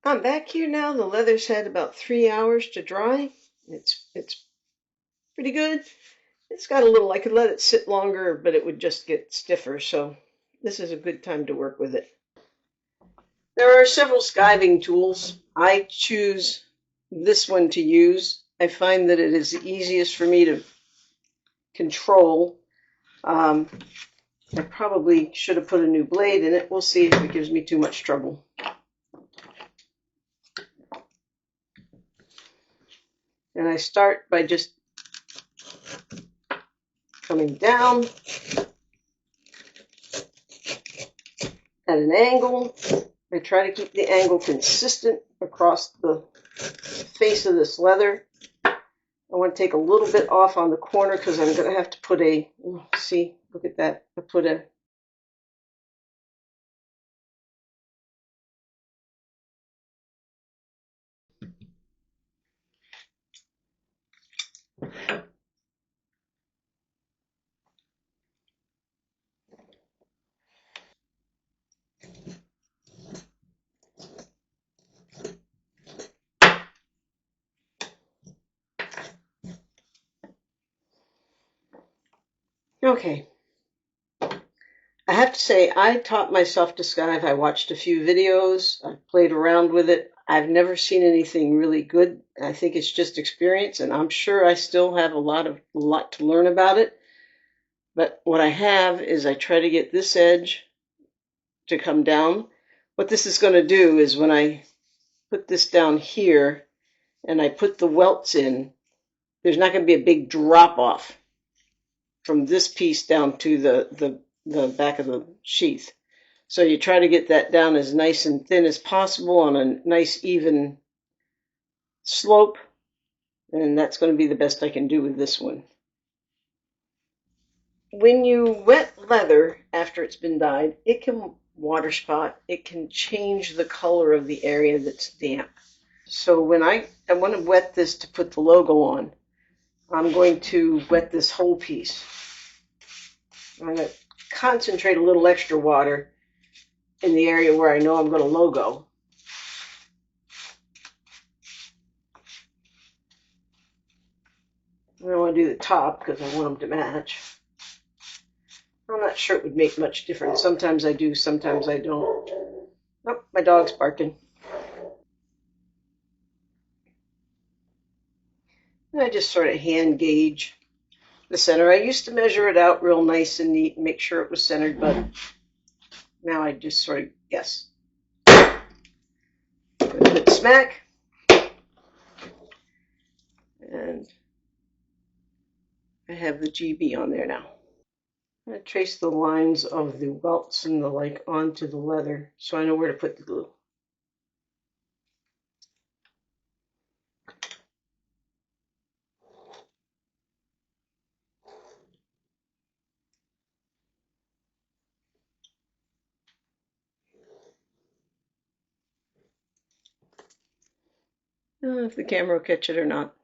I'm back here now. The leather's had about 3 hours to dry. It's pretty good. It's got a little, I could let it sit longer, but it would just get stiffer. So this is a good time to work with it. There are several skiving tools. I choose this one to use. I find that it is the easiest for me to control. I probably should have put a new blade in it. We'll see if it gives me too much trouble. And I start by just coming down at an angle. I try to keep the angle consistent across the face of this leather. I want to take a little bit off on the corner because I'm going to have to put a, see, look at that. I put a, okay. I have to say, I taught myself to skive. I watched a few videos. I played around with it. I've never seen anything really good. I think it's just experience, and I'm sure I still have a lot to learn about it. But what I have is I try to get this edge to come down. What this is going to do is when I put this down here and I put the welts in, there's not going to be a big drop off from this piece down to the back of the sheath. So you try to get that down as nice and thin as possible on a nice even slope, and that's going to be the best I can do with this one. When you wet leather after it's been dyed, it can water spot. It can change the color of the area that's damp. So when I want to wet this to put the logo on, I'm going to wet this whole piece. I'm going to concentrate a little extra water in the area where I know I'm going to logo. I don't want to do the top because I want them to match. I'm not sure it would make much difference. Sometimes I do, sometimes I don't. Oh, my dog's barking. I just sort of hand gauge the center. I used to measure it out real nice and neat and make sure it was centered, but now I just sort of guess. Good smack. And I have the GB on there now. I'm going to trace the lines of the welts and the like onto the leather so I know where to put the glue. I don't know if the camera will catch it or not.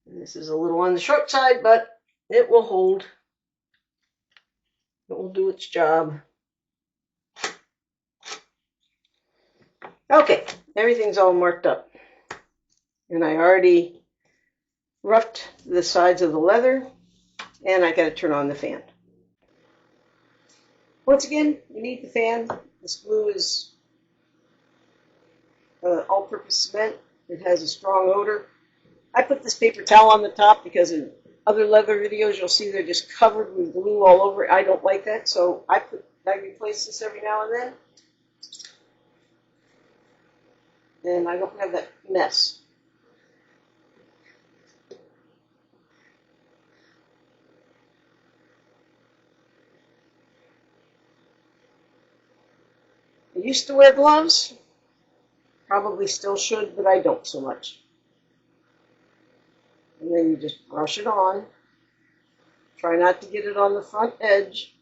This is a little on the short side, but it will hold. It will do its job. Okay, everything's all marked up. And I already roughed the sides of the leather, and I got to turn on the fan. Once again, you need the fan. This glue is all-purpose cement. It has a strong odor. I put this paper towel on the top because in other leather videos you'll see they're just covered with glue all over it. I don't like that, so I replace this every now and then. And I don't have that mess. I used to wear gloves. Probably still should, but I don't so much. And then you just brush it on. Try not to get it on the front edge,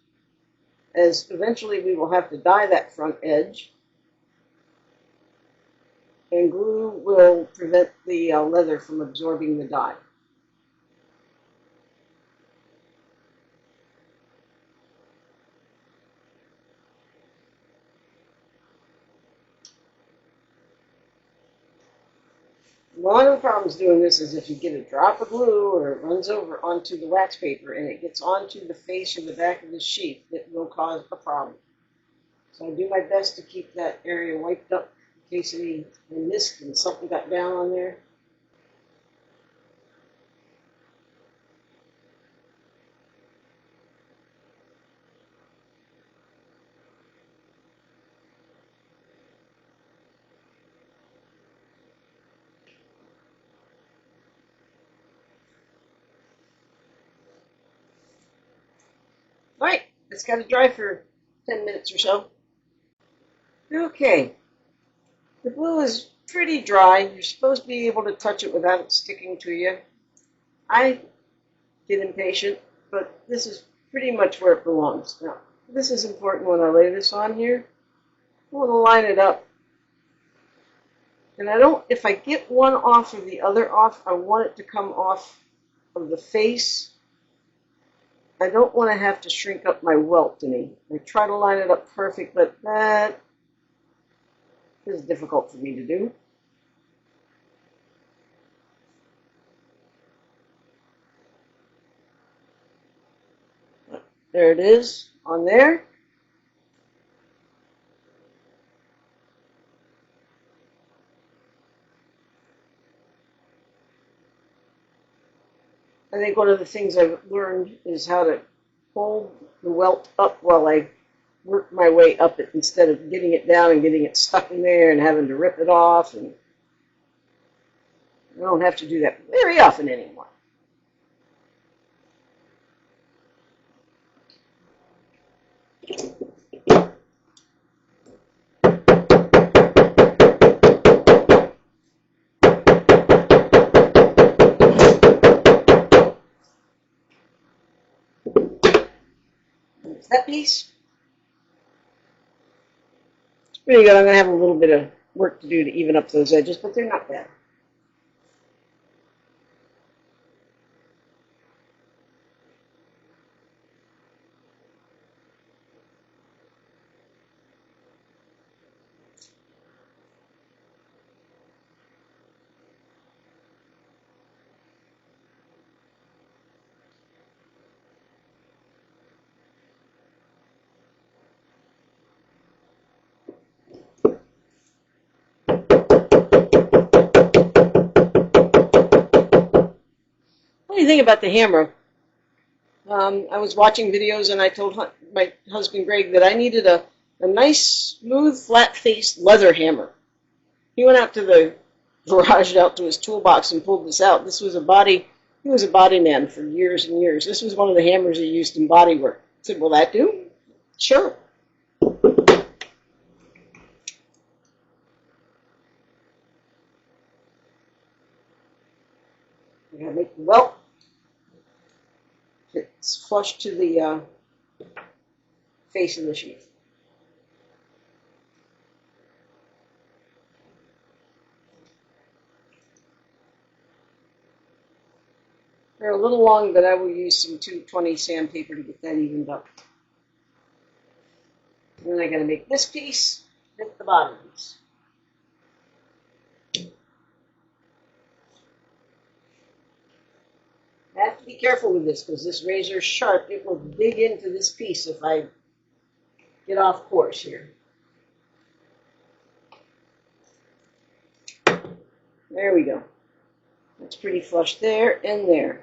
as eventually we will have to dye that front edge. And glue will prevent the leather from absorbing the dye. One of the problems doing this is if you get a drop of glue or it runs over onto the wax paper and it gets onto the face or the back of the sheath, it will cause a problem. So I do my best to keep that area wiped up in case I missed and something got down on there. All right, it's got to dry for 10 minutes or so. Okay, the glue is pretty dry. You're supposed to be able to touch it without it sticking to you. I get impatient, but this is pretty much where it belongs. Now, this is important when I lay this on here. I want to line it up. And I don't, if I get one off or the other off, I want it to come off of the face. I don't want to have to shrink up my welt any. I try to line it up perfect, but that is difficult for me to do. There it is on there. I think one of the things I've learned is how to hold the welt up while I work my way up it instead of getting it down and getting it stuck in there and having to rip it off. And I don't have to do that very often anymore. There's that piece. It's pretty good. I'm going to have a little bit of work to do to even up those edges, but they're not bad. Funny thing about the hammer, I was watching videos and I told my husband Greg that I needed a nice, smooth, flat-faced leather hammer. He went out to the garage, out to his toolbox and pulled this out. This was a body, he was a body man for years and years. This was one of the hammers he used in body work. I said, will that do? Sure. I'm going to make the welt. It's flush to the face of the sheath. They're a little long, but I will use some 220 sandpaper to get that evened up. And then I'm going to make this piece fit the bottom piece. I have to be careful with this because this razor is sharp. It will dig into this piece if I get off course here. There we go. That's pretty flush there and there.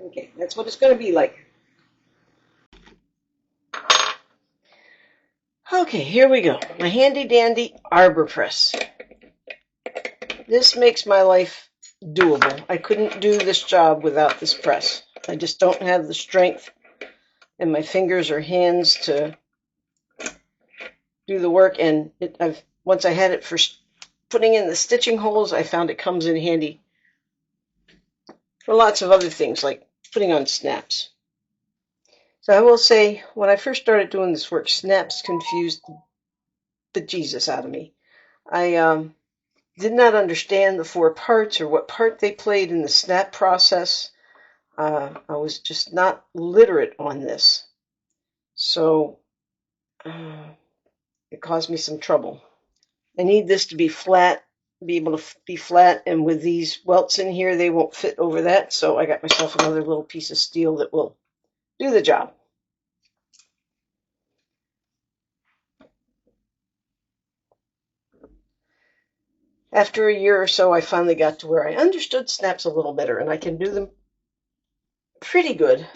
Okay, that's what it's going to be like. Okay, here we go. My handy dandy arbor press. This makes my life doable. I couldn't do this job without this press. I just don't have the strength in my fingers or hands to do the work. And once I had it for putting in the stitching holes, I found it comes in handy for lots of other things like putting on snaps. So I will say, when I first started doing this work, snaps confused the bejesus out of me. I did not understand the 4 parts or what part they played in the snap process. I was just not literate on this. So it caused me some trouble. I need this to be flat, be able to be flat, and with these welts in here, they won't fit over that, so I got myself another little piece of steel that will do the job. After a year or so, I finally got to where I understood snaps a little better, and I can do them pretty good.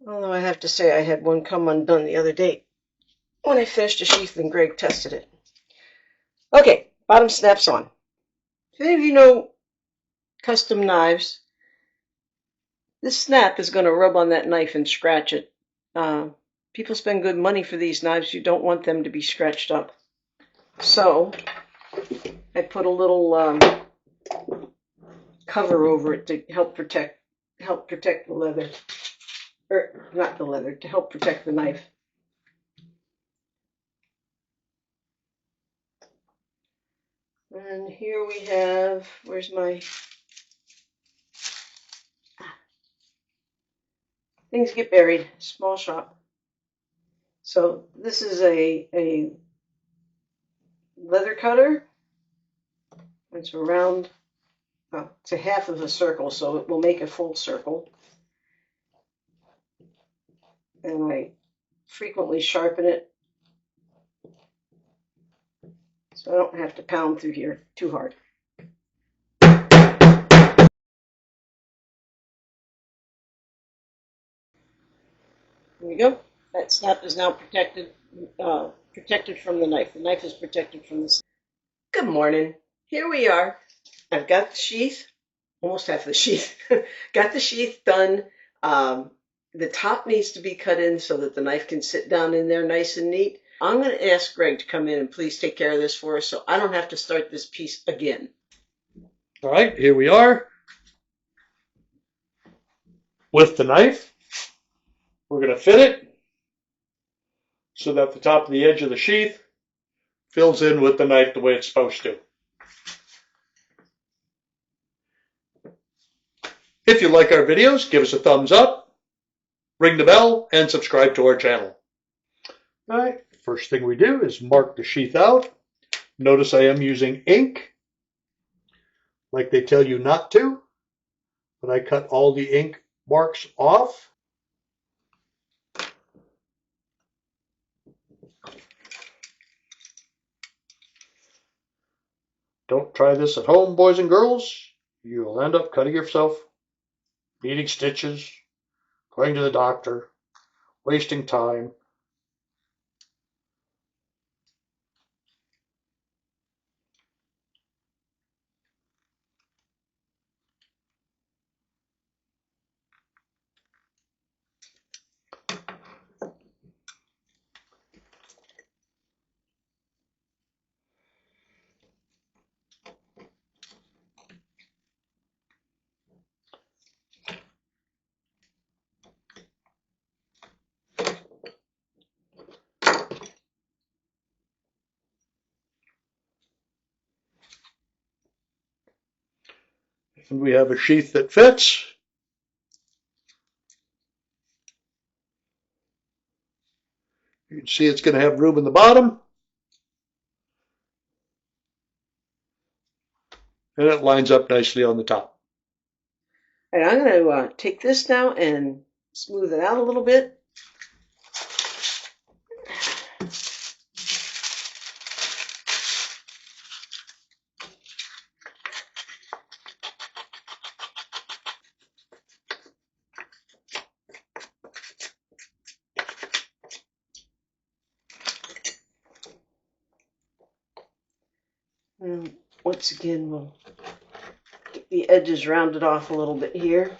Although I have to say I had one come undone the other day when I finished a sheath and Greg tested it. Okay, bottom snaps on. If any of you know custom knives, this snap is going to rub on that knife and scratch it. People spend good money for these knives. You don't want them to be scratched up. So I put a little cover over it to help protect the leather, or not the leather, to help protect the knife. And here we have, where's my, things get buried, small shop. So this is a leather cutter. It's around, well, it's a half of a circle, so it will make a full circle. And I frequently sharpen it so I don't have to pound through here too hard. There we go. That snap is now protected from the knife. The knife is protected from the snap. Good morning. Here we are. I've got the sheath, almost half the sheath. Got the sheath done. The top needs to be cut in so that the knife can sit down in there nice and neat. I'm going to ask Greg to come in and please take care of this for us so I don't have to start this piece again. All right, here we are with the knife. We're going to fit it so that the top of the edge of the sheath fills in with the knife the way it's supposed to. If you like our videos, give us a thumbs up, ring the bell, and subscribe to our channel. All right, first thing we do is mark the sheath out. Notice I am using ink, like they tell you not to, but I cut all the ink marks off. Don't try this at home, boys and girls. You'll end up cutting yourself, needing stitches, going to the doctor, wasting time. And we have a sheath that fits. You can see it's going to have room in the bottom. And it lines up nicely on the top. And I'm going to take this now and smooth it out a little bit. And once again, we'll get the edges rounded off a little bit here.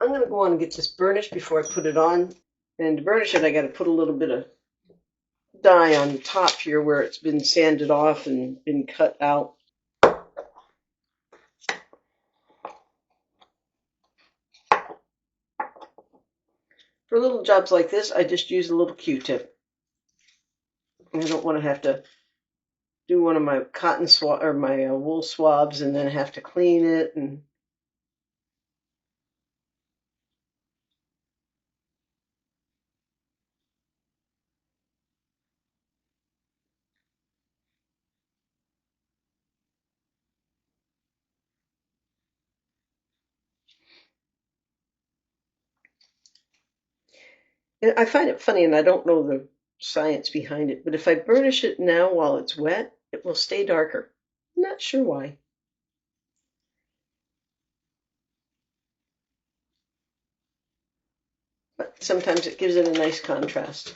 I'm going to go on and get this burnished before I put it on. And to burnish it, I got to put a little bit of dye on the top here where it's been sanded off and been cut out. For little jobs like this, I just use a little Q-tip. I don't want to have to do one of my cotton swab or my wool swabs and then have to clean it. And I find it funny, and I don't know the science behind it, but if I burnish it now while it's wet, it will stay darker. I'm not sure why. But sometimes it gives it a nice contrast.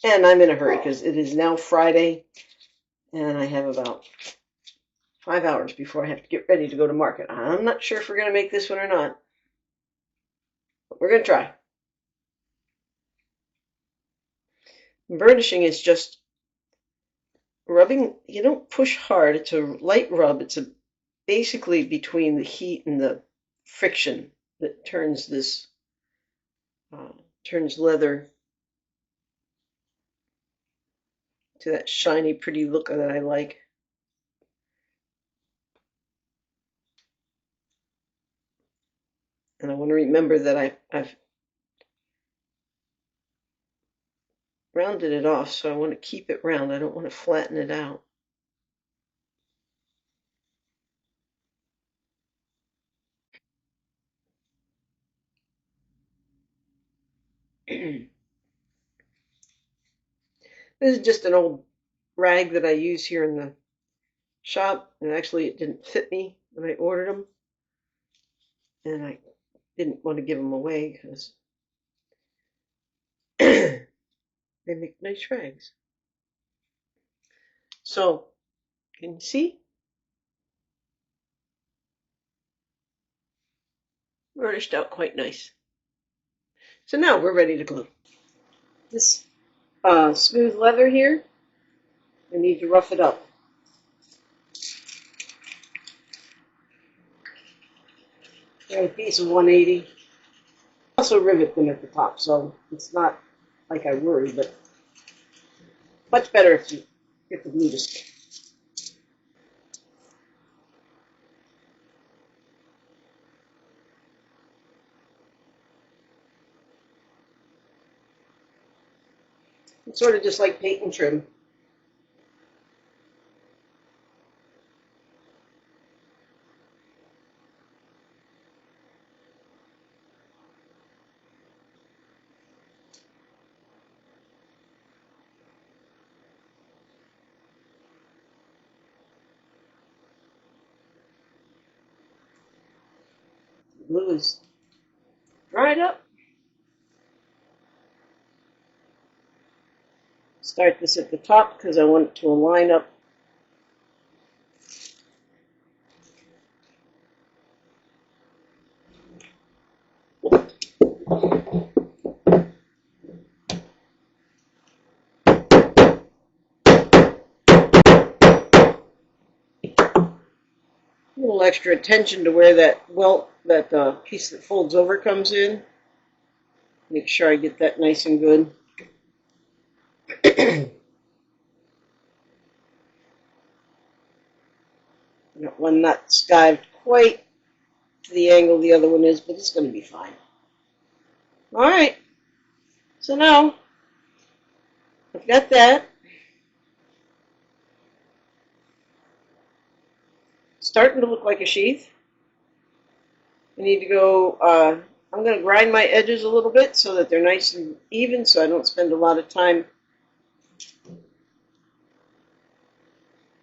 And I'm in a hurry because it is now Friday, and I have about 5 hours before I have to get ready to go to market. I'm not sure if we're going to make this one or not, but we're going to try. Burnishing is just rubbing. You don't push hard. It's a light rub. It's basically between the heat and the friction that turns this turns leather to that shiny, pretty look that I like. And I want to remember that I've rounded it off, so I want to keep it round. I don't want to flatten it out. This is just an old rag that I use here in the shop, and actually it didn't fit me when I ordered them, and I didn't want to give them away because they make nice rags. So, can you see? Burnished out quite nice. So now we're ready to glue. This smooth leather here, I need to rough it up. Got a piece of 180. Also rivet them at the top, so it's not like I worry, but much better if you get the glue to stick. It's sort of just like paint and trim. Glue is dried up. Start this at the top because I want it to line up. A little extra attention to where that piece that folds over comes in. Make sure I get that nice and good. Got one not skived quite to the angle the other one is, but it's going to be fine. All right. So now I've got that. Starting to look like a sheath. I need to go, I'm going to grind my edges a little bit so that they're nice and even so I don't spend a lot of time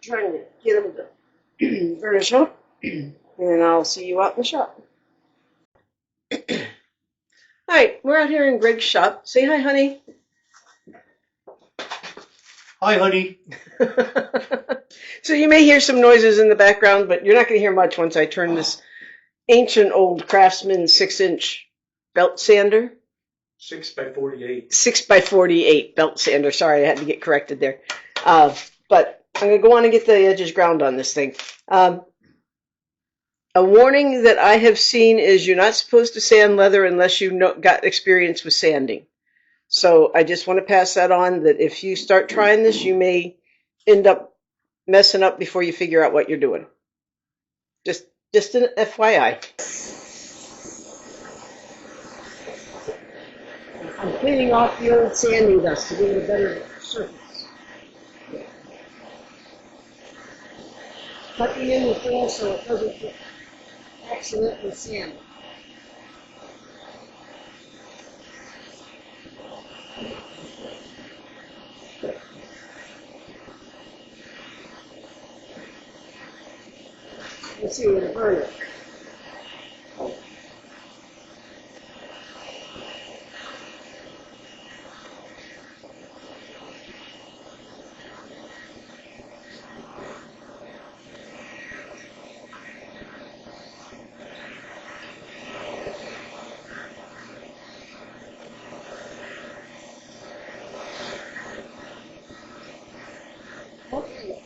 trying to get them to burnish up. And I'll see you out in the shop. All right, we're out here in Greg's shop. Say hi, honey. Hi, honey. So you may hear some noises in the background, but you're not going to hear much once I turn this ancient old Craftsman 6-inch belt sander. 6x48. 6x48 belt sander. Sorry, I had to get corrected there. But I'm going to go on and get the edges ground on this thing. A warning that I have seen is you're not supposed to sand leather unless you got experience with sanding. So I just want to pass that on, that if you start trying this, you may end up messing up before you figure out what you're doing. Just an FYI. I'm cleaning off the old sanding dust to give it a better surface. Tucking in the fill so it doesn't get accidentally sanded. Let's see, with a burner. Okay.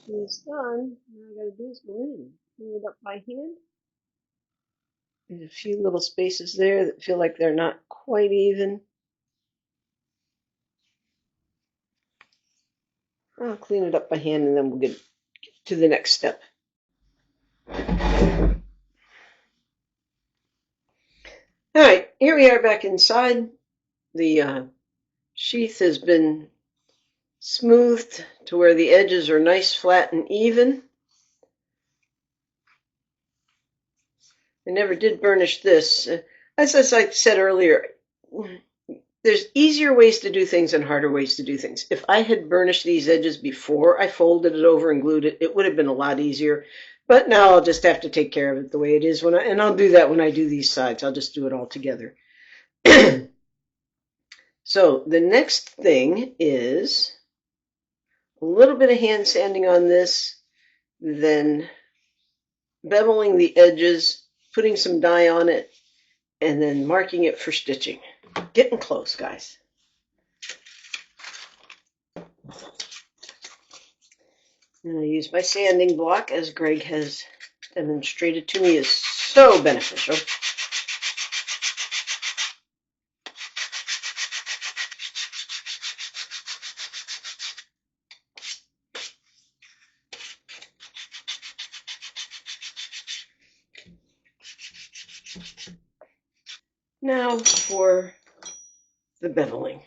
She's done. Now I gotta do is go in, clean it up by hand. There's a few little spaces there that feel like they're not quite even. I'll clean it up by hand and then we'll get to the next step. All right, here we are back inside. The sheath has been smoothed to where the edges are nice, flat, and even. I never did burnish this. As I said earlier, there's easier ways to do things and harder ways to do things. If I had burnished these edges before I folded it over and glued it, it would have been a lot easier. But now I'll just have to take care of it the way it is and I'll do that when I do these sides. I'll just do it all together. So the next thing is a little bit of hand sanding on this, then beveling the edges, putting some dye on it, and then marking it for stitching. Getting close, guys. And I use my sanding block, as Greg has demonstrated to me is so beneficial. Now for the beveling.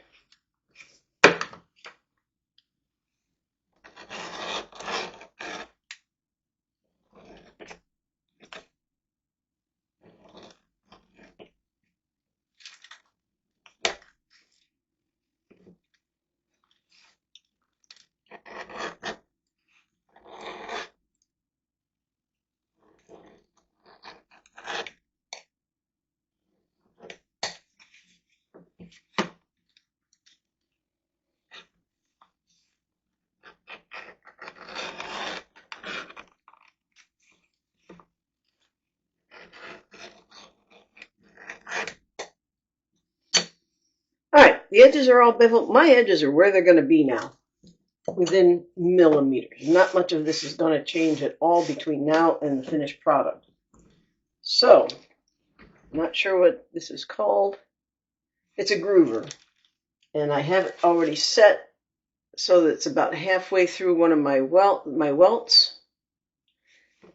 All right, the edges are all beveled. My edges are where they're going to be now, within millimeters. Not much of this is going to change at all between now and the finished product. So, I'm not sure what this is called. It's a groover, and I have it already set so that it's about halfway through one of my welts.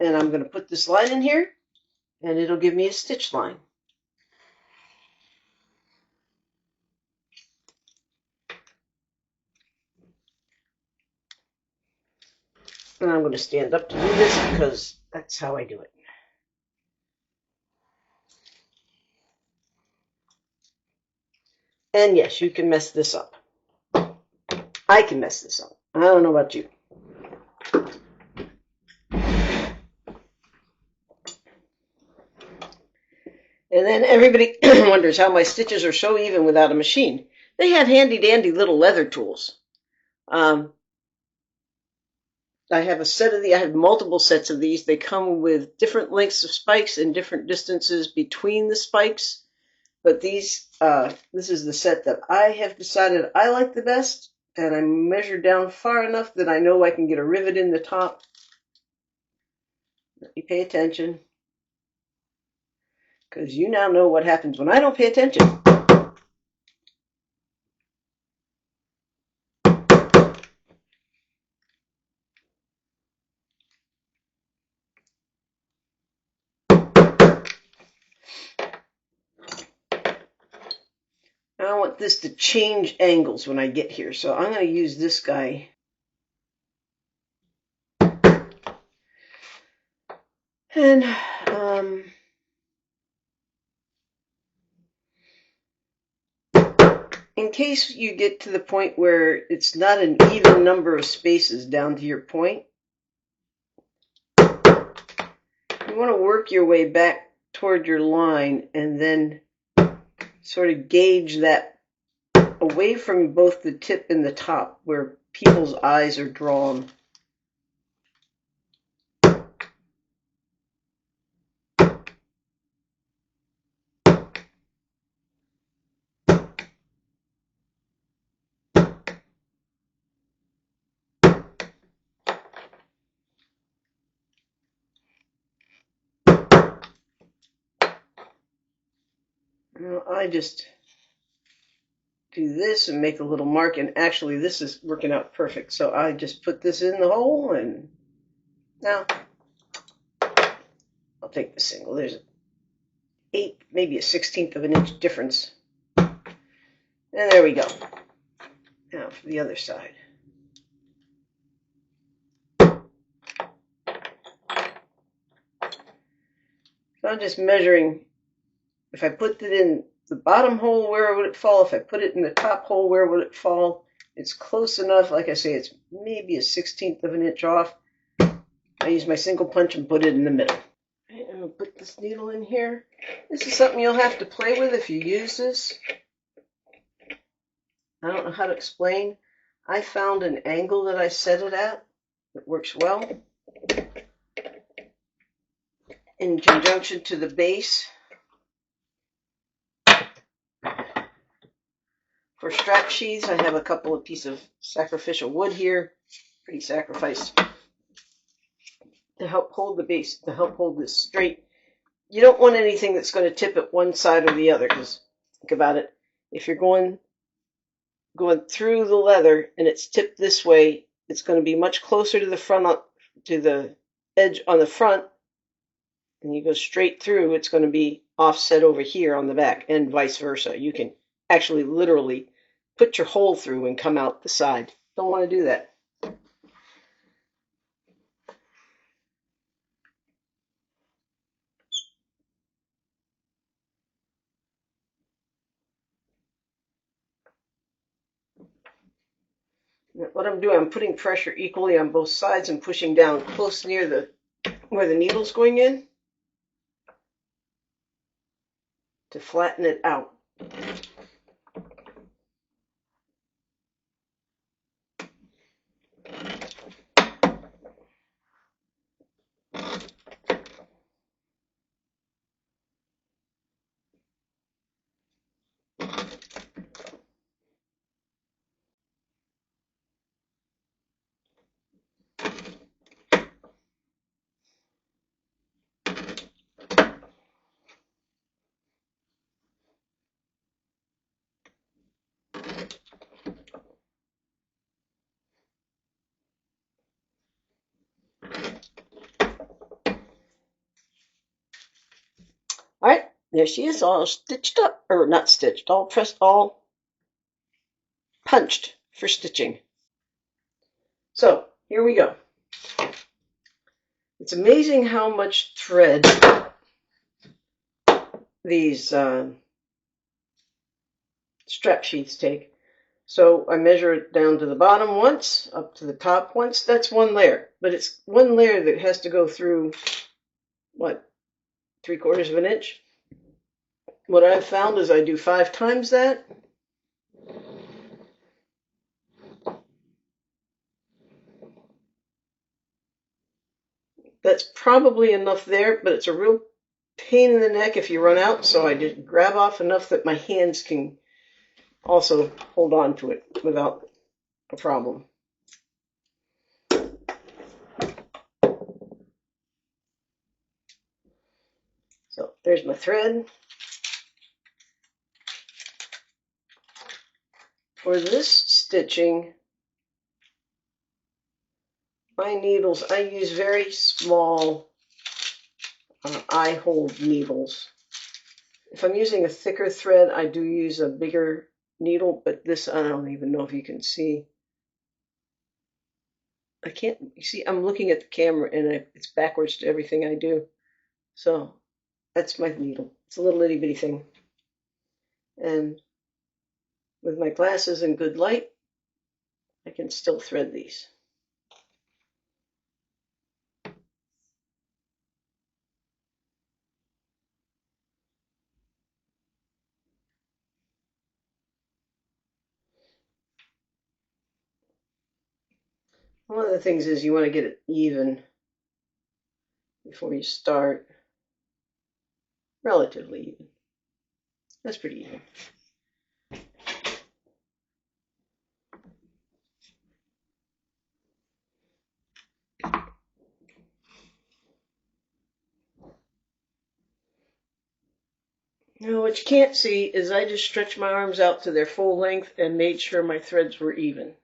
And I'm going to put this line in here, and it'll give me a stitch line. And I'm going to stand up to do this because that's how I do it. And yes, you can mess this up. I can mess this up. I don't know about you. And then everybody wonders how my stitches are so even without a machine. They have handy dandy little leather tools. I have multiple sets of these. They come with different lengths of spikes and different distances between the spikes. But this is the set that I have decided I like the best, and I measured down far enough that I know I can get a rivet in the top. Let me pay attention, because you now know what happens when I don't pay attention. I want this to change angles when I get here, so I'm going to use this guy. And in case you get to the point where it's not an even number of spaces down to your point, you want to work your way back toward your line and then sort of gauge that away from both the tip and the top where people's eyes are drawn. Now I just do this and make a little mark, and actually this is working out perfect. So I just put this in the hole, and now I'll take the single. There's maybe a 1/16 of an inch difference. And there we go. Now for the other side. So I'm just measuring. If I put it in the bottom hole, where would it fall? If I put it in the top hole, where would it fall? It's close enough. Like I say, it's maybe a 1/16 of an inch off. I use my single punch and put it in the middle. I'm going to put this needle in here. This is something you'll have to play with if you use this. I don't know how to explain. I found an angle that I set it at that works well in conjunction to the base. For strap sheaths, I have a couple of pieces of sacrificial wood here, pretty sacrificed, to help hold the base, to help hold this straight. You don't want anything that's going to tip at one side or the other, because think about it. If you're going through the leather and it's tipped this way, it's going to be much closer to the front, to the edge on the front, and you go straight through, it's going to be offset over here on the back, and vice versa. You can actually literally put your hole through and come out the side. Don't want to do that. What I'm doing, I'm putting pressure equally on both sides and pushing down close near where the needle's going in to flatten it out. All right, there she is, all stitched up, or not stitched, all pressed, all punched for stitching. So here we go. It's amazing how much thread these strap sheaths take. So I measure it down to the bottom once, up to the top once. That's one layer, but it's one layer that has to go through, what, 3/4 of an inch? what I've found is I do 5 times that. That's probably enough there, but it's a real pain in the neck if you run out, so I just grab off enough that my hands can also hold on to it without a problem. So there's my thread. For this stitching, my needles, I use very small eye hold needles. If I'm using a thicker thread, I do use a bigger needle, but this, I don't even know if you can see. I can't, you see, I'm looking at the camera and it's backwards to everything I do. So that's my needle. It's a little itty bitty thing. And with my glasses and good light, I can still thread these. One of the things is you want to get it even before you start. Relatively even. That's pretty even. Now what you can't see is I just stretched my arms out to their full length and made sure my threads were even.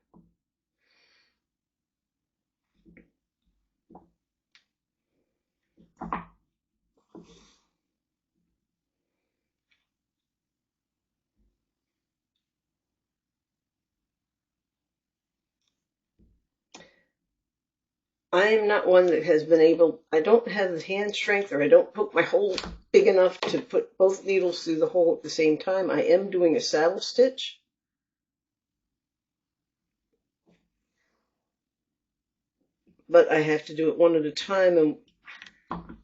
I am not one that has been able, I don't have the hand strength, or I don't poke my hole big enough to put both needles through the hole at the same time. I am doing a saddle stitch. But I have to do it one at a time, and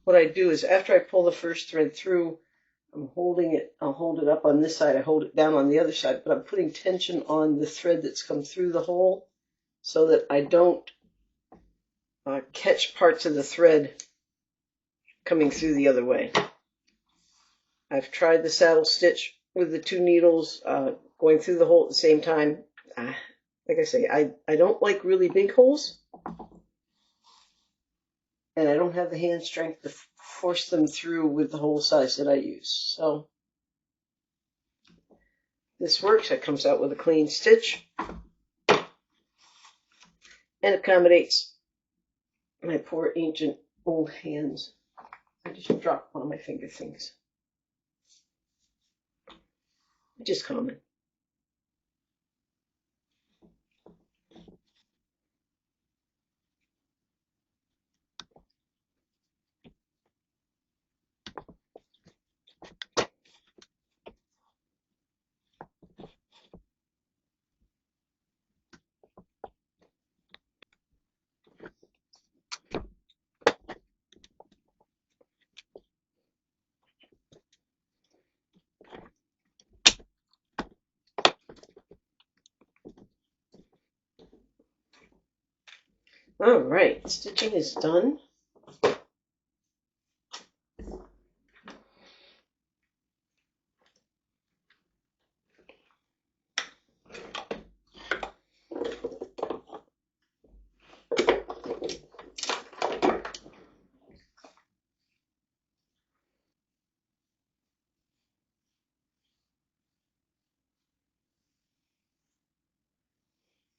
what I do is after I pull the first thread through, I'm holding it, I'll hold it up on this side, I hold it down on the other side, but I'm putting tension on the thread that's come through the hole so that I don't catch parts of the thread coming through the other way. I've tried the saddle stitch with the 2 needles going through the hole at the same time. Like I say, I don't like really big holes, and I don't have the hand strength to force them through with the hole size that I use. So this works. It comes out with a clean stitch and accommodates my poor ancient old hands. I just dropped one of my finger things. Just common. All right, stitching is done.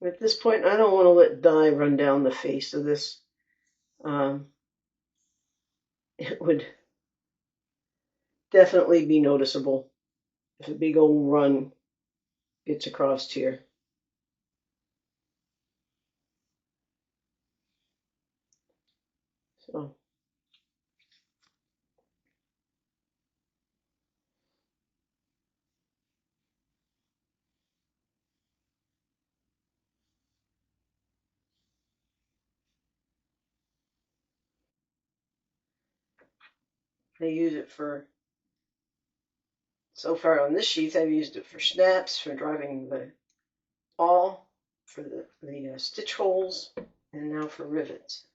At this point, I don't want to let dye run down the face of this. It would definitely be noticeable if a big old run gets across here. So I use it for So far on this sheath, I've used it for snaps, for driving the awl, for the stitch holes, and now for rivets.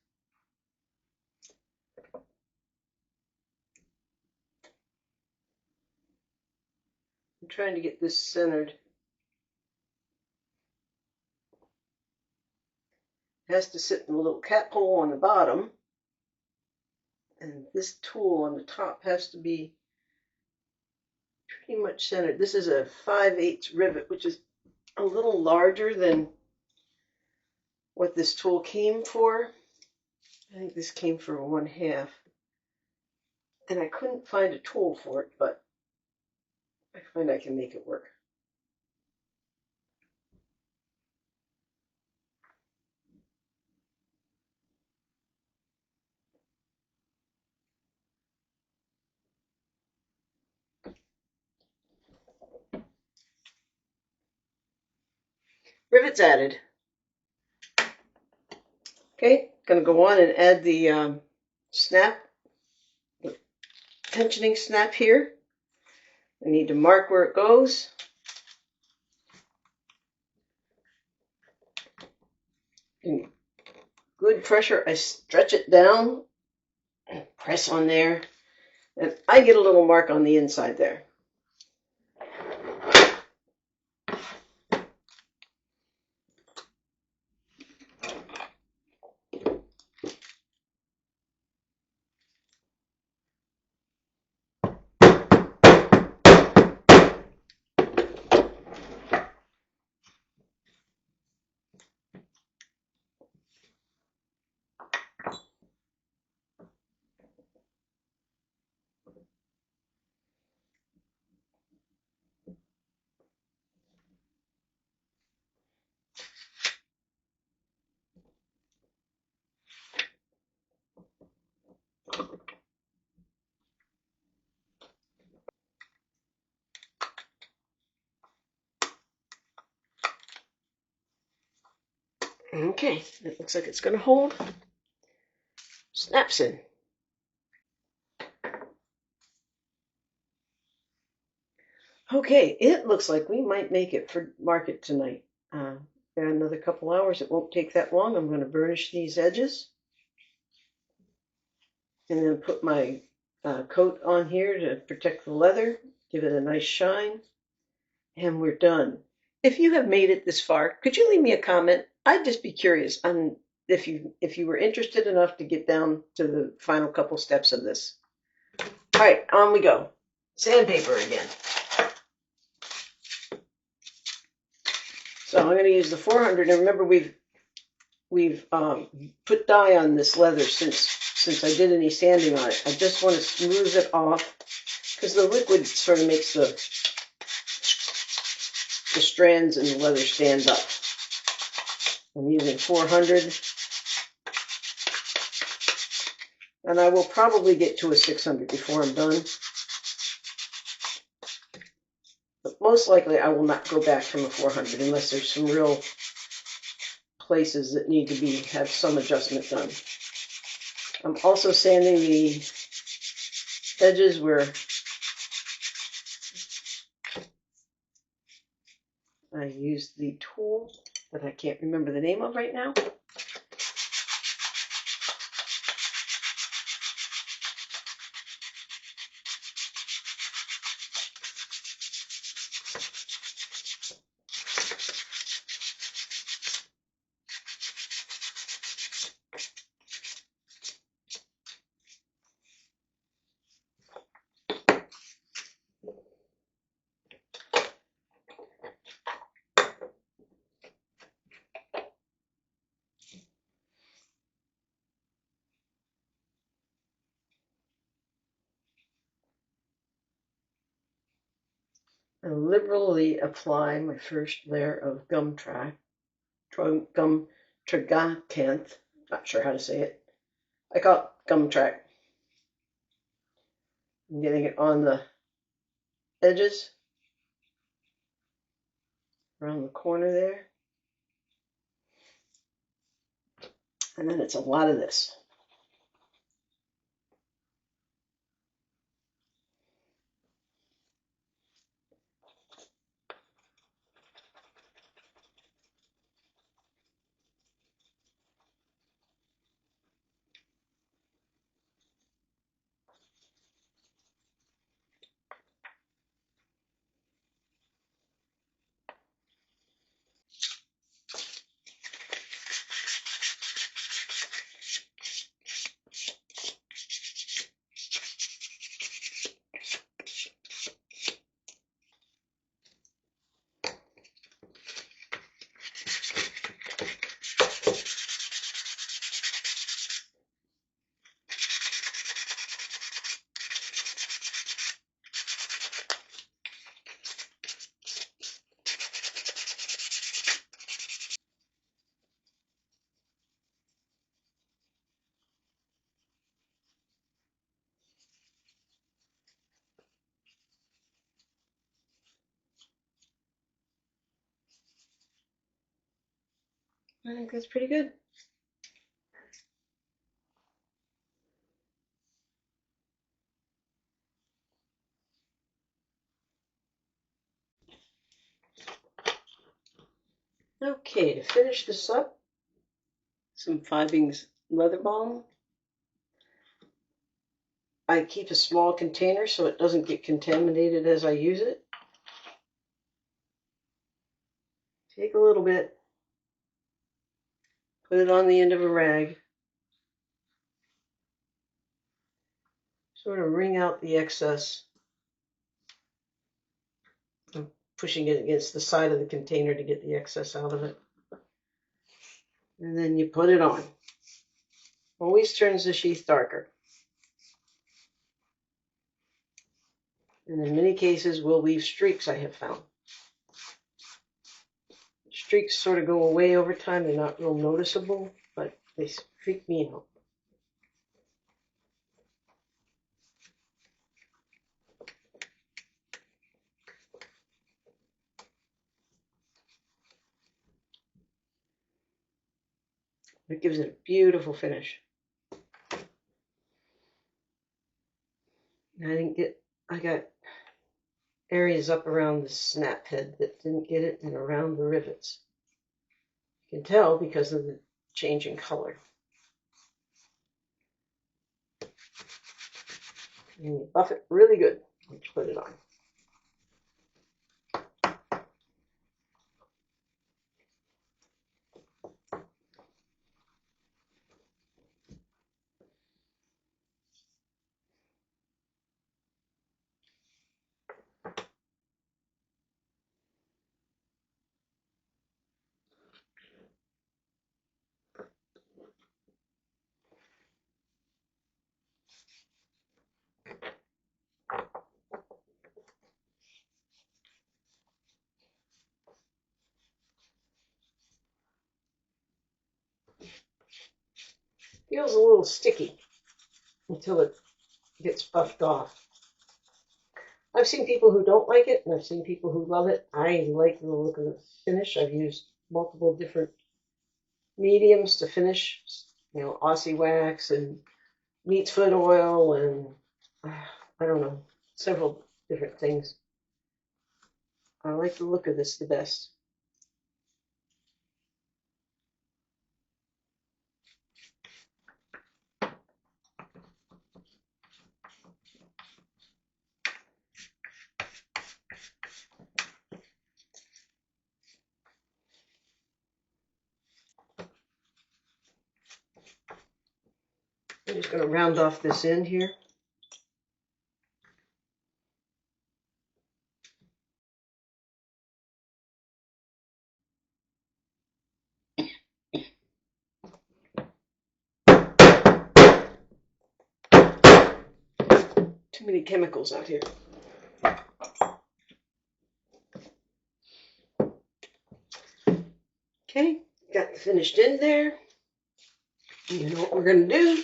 I'm trying to get this centered. It has to sit in a little cap hole on the bottom, and this tool on the top has to be pretty much centered. This is a 5/8 rivet, which is a little larger than what this tool came for. I think this came for 1/2. And I couldn't find a tool for it, but I find I can make it work. Rivets added. Okay, gonna go on and add the snap, the tensioning snap here. I need to mark where it goes. In good pressure, I stretch it down and press on there, and I get a little mark on the inside there. Okay, it looks like it's going to hold. Snaps in. Okay, it looks like we might make it for market tonight. In another couple hours, it won't take that long. I'm going to burnish these edges and then put my coat on here to protect the leather, give it a nice shine, and we're done. If you have made it this far, could you leave me a comment? I'd just be curious on if you were interested enough to get down to the final couple steps of this. All right, on we go. Sandpaper again. So I'm going to use the 400, and remember we've put dye on this leather since I did any sanding on it. I just want to smooth it off because the liquid sort of makes the strands in the leather stand up. I'm using 400, and I will probably get to a 600 before I'm done. But most likely I will not go back from a 400 unless there's some real places that need to have some adjustment done. I'm also sanding the edges where I used the tool that I can't remember the name of right now. I liberally apply my first layer of gum tragacanth. Not sure how to say it. I call it gum track. I'm getting it on the edges, around the corner there. And then it's a lot of this. I think that's pretty good. Okay, to finish this up, some Fibings leather balm. I keep a small container so it doesn't get contaminated as I use it. Take a little bit, put it on the end of a rag, sort of wring out the excess. I'm pushing it against the side of the container to get the excess out of it. And then you put it on. Always turns the sheath darker. And in many cases will leave streaks, I have found. Streaks sort of go away over time. They're not real noticeable, but they freak me out. It gives it a beautiful finish. I got areas up around the snap head that didn't get it and around the rivets. You can tell because of the change in color. And you buff it really good when you put it on. Feels a little sticky until it gets buffed off. I've seen people who don't like it, and I've seen people who love it. I like the look of the finish. I've used multiple different mediums to finish, Aussie wax and neat's foot oil and I don't know, several different things. I like the look of this the best. I'm just going to round off this end here. Too many chemicals out here. Okay, got the finished end there. You know what we're going to do.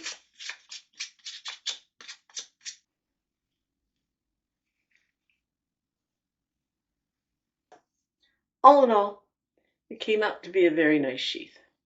All in all, it came out to be a very nice sheath.